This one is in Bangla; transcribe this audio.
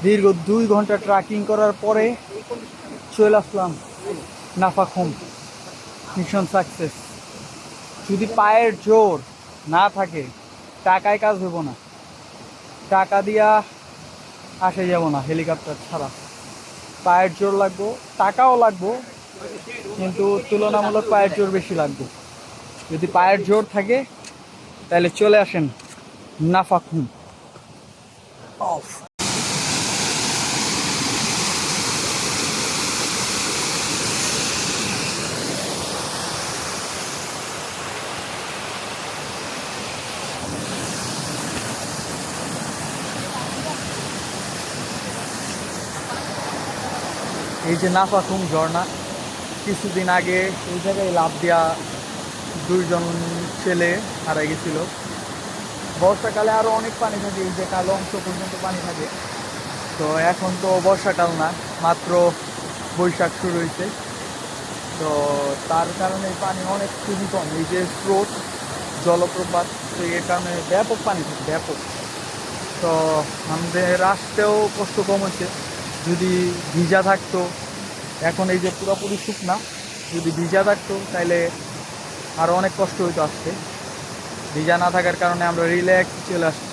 দীর্ঘ 2 ঘন্টা ট্রেকিং করার পরে চলে আসলাম নাফাখুম। Mission success. যদি পায়ের জোর না থাকে টাকায় কাজ হইব না, টাকা দিয়া আসে যাব না হেলিকপ্টার ছাড়া। পায়ের জোর লাগবো, টাকাও লাগবো, কিন্তু তুলনামূলক পায়ের জোর বেশি লাগবে। যদি পায়ের জোর থাকে তাহলে চলে আসেন নাফাখুম। এই যে নাফাখুম ঝর্ণা, কিছুদিন আগে এই জায়গায় লাফ দিয়া 2 জন ছেলে হারা গেছিল। বর্ষাকালে আরও অনেক পানি থাকে, এই যে কালো অংশ পর্যন্ত পানি থাকে। তো এখন তো বর্ষাকাল না, মাত্র বৈশাখ শুরু হয়েছে। তো তার কারণে পানি অনেক খুবই কম। এই যে স্রোত, জলপ্রপাত, তো এর কারণে ব্যাপক পানি থাকে, ব্যাপক। তো আমাদের আসতেও কষ্ট কম হচ্ছে। যদি ভিজা থাকতো, এখন এই যে পুরোপুরি শুকনা, যদি ভিজা থাকতো তাহলে আরও অনেক কষ্ট হইতো আসতে। ভিজা না থাকার কারণে আমরা রিল্যাক্স চলে আসছি।